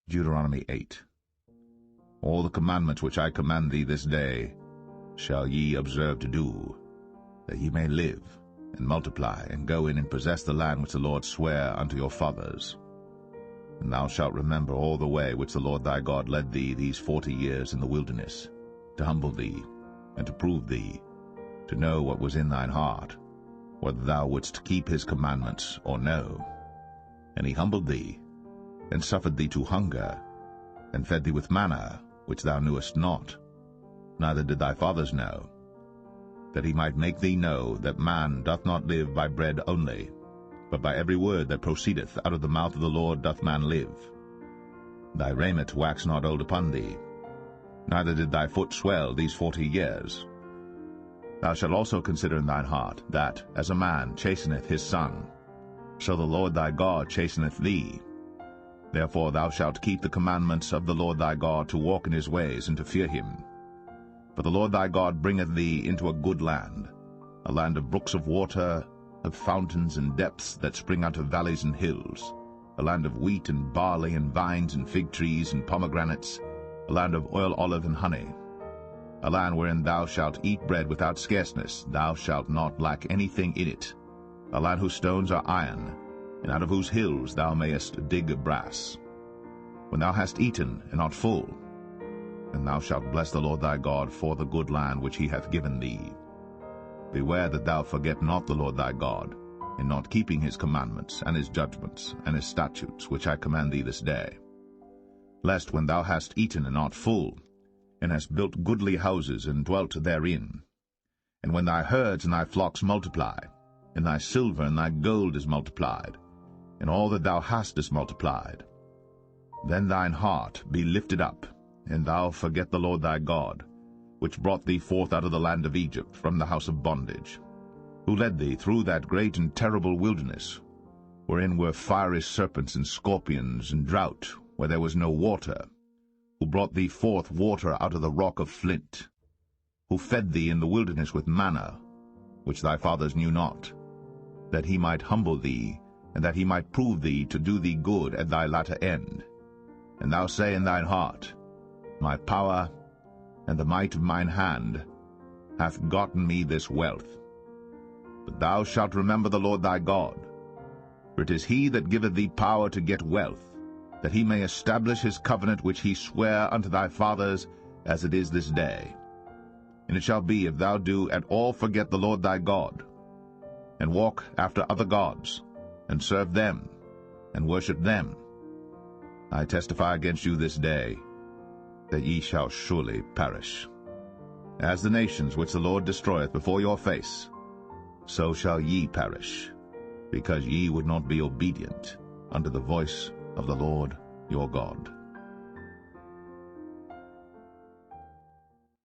Deuteronomy 8. All the commandments which I command thee this day shall ye observe to do, that ye may live, and multiply, and go in and possess the land which the Lord sware unto your fathers. And thou shalt remember all the way which the Lord thy God led thee these 40 years in the wilderness, to humble thee, and to prove thee, to know what was in thine heart, whether thou wouldst keep his commandments or no. And he humbled thee, and suffered thee to hunger, and fed thee with manna, which thou knewest not, neither did thy fathers know, that he might make thee know that man doth not live by bread only, but by every word that proceedeth out of the mouth of the Lord doth man live. Thy raiment waxed not old upon thee, neither did thy foot swell these 40 years. Thou shalt also consider in thine heart, that, as a man chasteneth his son, so the Lord thy God chasteneth thee. Therefore thou shalt keep the commandments of the Lord thy God, to walk in his ways, and to fear him. For the Lord thy God bringeth thee into a good land, a land of brooks of water, of fountains and depths that spring out of valleys and hills, a land of wheat and barley and vines and fig trees and pomegranates, a land of oil, olive, and honey, a land wherein thou shalt eat bread without scarceness, thou shalt not lack anything in it, a land whose stones are iron, and out of whose hills thou mayest dig brass. When thou hast eaten and art full, then thou shalt bless the Lord thy God for the good land which he hath given thee. Beware that thou forget not the Lord thy God, in not keeping his commandments, and his judgments, and his statutes, which I command thee this day. Lest when thou hast eaten and art full, and hast built goodly houses and dwelt therein, and when thy herds and thy flocks multiply, and thy silver and thy gold is multiplied, and all that thou hast is multiplied, then thine heart be lifted up, and thou forget the Lord thy God, which brought thee forth out of the land of Egypt from the house of bondage, who led thee through that great and terrible wilderness, wherein were fiery serpents and scorpions, and drought, where there was no water, who brought thee forth water out of the rock of flint, who fed thee in the wilderness with manna, which thy fathers knew not, that he might humble thee, and that he might prove thee to do thee good at thy latter end. And thou say in thine heart, My power and the might of mine hand hath gotten me this wealth. But thou shalt remember the Lord thy God, for it is he that giveth thee power to get wealth, that he may establish his covenant which he sware unto thy fathers, as it is this day. And it shall be, if thou do at all forget the Lord thy God, and walk after other gods, and serve them, and worship them, I testify against you this day, that ye shall surely perish. As the nations which the Lord destroyeth before your face, so shall ye perish, because ye would not be obedient unto the voice of the Lord your God.